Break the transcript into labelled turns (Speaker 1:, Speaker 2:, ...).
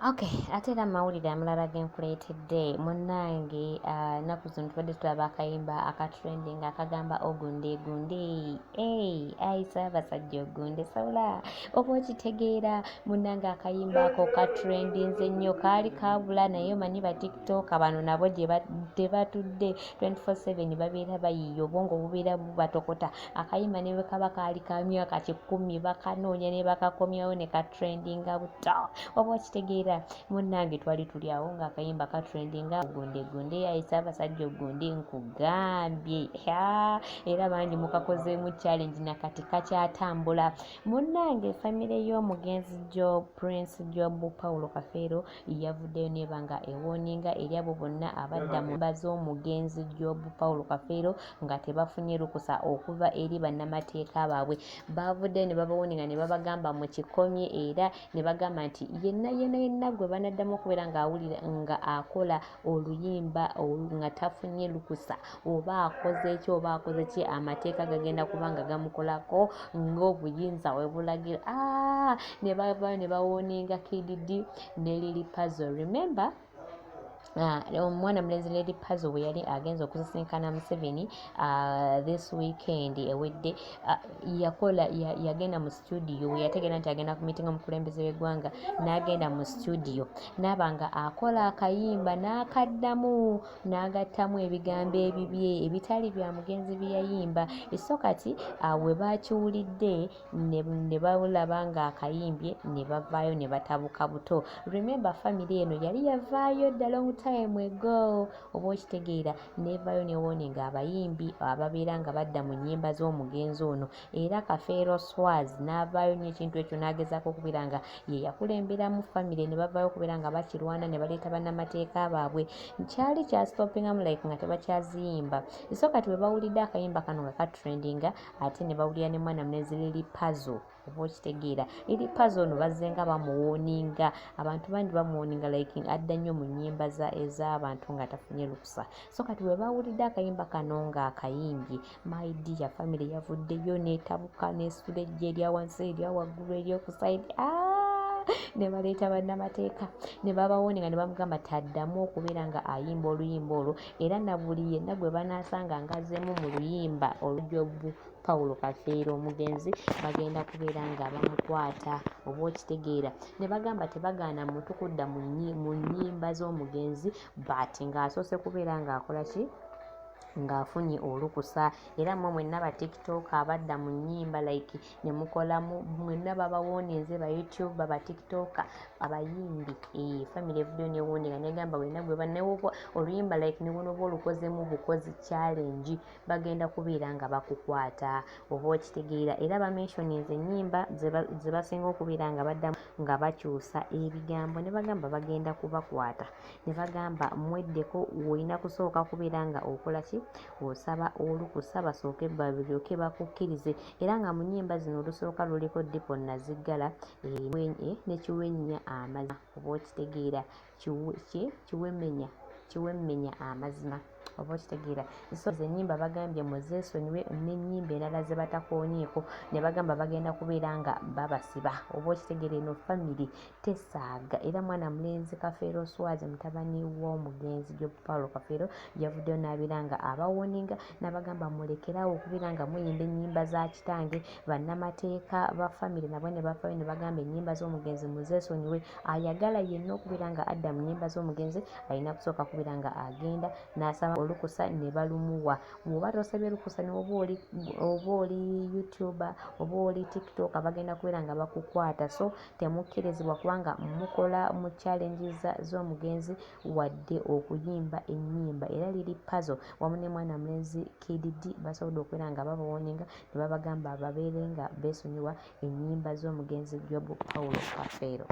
Speaker 1: Okay, ate era amawulire amalala genkuleetedde munnange, nnaku zino tubadde tulaba akayimba akatrending akagamba ogunde gunde. Ayi Ssaabasajja Ogunde Sawula, oba okitegeera munnange akayimba ako katrendinze nnyo, kaali kaabula naye omanyi ba TikTok bano nabo tebatudde 24/7 babeera bayiiya, obwongo bubeera bubatokota. Akayimba ne bwe kaba kaali ka myaka 10 bakanoonya ne bakakomyawo ne katrendinga buto, oba okitegeera munnange twali tuli awo ng'akayimba katrendinga ogunde gunde. Ayi Ssaabasajja Ogunde nkugambye, era bangi mukakozeemu challenge nakati kakyatambula. Munnange famire y'omugenzi Prince Job Paulo Kafeero yavuddeyo neba nga ewooninga eri abo bonna abadda mu mba z'omugenzi Job Paulo Kafeero nga tebafunye lukusa okuva eri bannamateeka baabwe. Bavuddeyo ne babawooninga ne babagamba mu kikomye, era ne bagamba nti yenna gwe banaddamu okubeera ng'awulira nga akola oluyimba nga tafunye lukusa oba akoze ki oba akoze ki, amateeka gagenda kuba nga gamukolako ng'obuyinza we bulagira. Ne bavayo ne bawooninga Kid D ne Lily Puzzle. Remember omwana mulenzi Lily Puzzle bwe yali agenza okusisinkana Museveni this weekend ewedde, yagenda mu studio, yategeera nti agenda kumitinga omukulembeze w'eggwanga, n'agenda mu studio n'aba nga akola akayimba n'akaddamu n'agattamu ebigambo ebibye ebitali bya mugenzi bye yayimba. So kati we baakiwulidde ne balaba nga akayimbye ne bavaayo ne batabuka buto. Remember family eno yali yavaayo dda long time ago, oba okitegeera, nevaayo newooninga abayimbi ababeera nga badda mu nnyimba z'omugenzi ono. Era Kafeero Swaz n'avaayo nnyo ekintu ekyo n'agezaako okubeera nga ye yakulemberamu famire, ne bavaayo okubeera nga bakirwana ne baleeta bannamateeka baabwe. Kyali kyastopingamu like nga tebakyaziyimba. So kati we bawulidde akayimba kano nga katrendinga, ate ne bawulira ne mwana mulenzi Lily Puzzle, oba okitegeera. Lily Puzzle ono bazze nga bamuwooninga, abantu bangi bamuwooninga like adda nnyo mu nnyimba ez'abantu nga tafunye lukusa. So kati we bawulidde akayimba kano nga akayimbye, my dear family yavuddeyo n'etabuka n'esula ejja erya wansi erya waggulu eryokusaidi, ne baleeta bannamateeka ne babawooninga ne bamugamba taddamu okubeera nga ayimba oluyimba olwo, era na buli yenna gwe banaasanga ngazzeemu mu luyimba olw'Job Paulo Kafeero omugenzi bagenda kubeera nga bamukwata, oba okitegeera. Ne bagamba tebagaana muntu kudda mu nnyimba z'omugenzi but ng'asoose kubeera ng'akola ki, ng'afunye olukusa. Era mmwe mwenna ba TikTok abadda mu nnyimba like ne mukolamu, mwenna babawooninze, ba YouTube, ba TikTok abayimbi, family evuddeyo newooninga negamba wenna gwe bannewoba oluyimba like ne buno olukozemu bukozi challenge bagenda kubeera nga bakukwata, oba okitegeera. Era bamentioninze ennyimba ze basinga okubeera nga baddamu nga bakyusa ebigambo, ne bagamba bagenda kubakwata. Ne bagamba mweddeko, olina kusooka kubeera nga okola ki, osaba olukusa basooke balyoke bakukkirize. Era nga mu nnyimba zino olusooka luliko Dipo Naziggala ne Kiwenya Amazima, oba okitegeera, Kiwemmenya Amazima, oba okitegeera. So ennyimba bagambye muzeesonyiwe n'ennyimba endala ze batakoonyeeko, ne bagamba bagenda kubeera nga babasiba, oba okitegeera. Eno family tesaaga. Era mwana mulenzi Kafeero Swaz mutabani w'omugenzi Job Paulo Kafeero yavuddeyo n'abeera nga abawooninga, n'abagamba mulekerawo okubeera nga muyimba ennyimba za kitange. Bannamateeka ba family nabo ne bafaayo ne bagamba ennyimba z'omugenzi muzeesonyiwe. Ayagala yenna okubeera nga adda mu nnyimba z'omugenzi alina kusooka kubeera nga agenda n'asaba olukusa ne balumuwa. Bw'oba tosabye lukusa oba oli YouTuber oba oli TikTok bagenda kubeera nga bakukwata. So temukkirizibwa kubanga mukola mu challenge z'omugenzi wadde okuyimba ennyimba. Era Lily Puzzle wamu ne mwana mulenzi Kid D basobodde okubeera nga babawooninga ne babagamba babeere nga beesonyiwa ennyimba z'omugenzi Job Paulo Kafeero.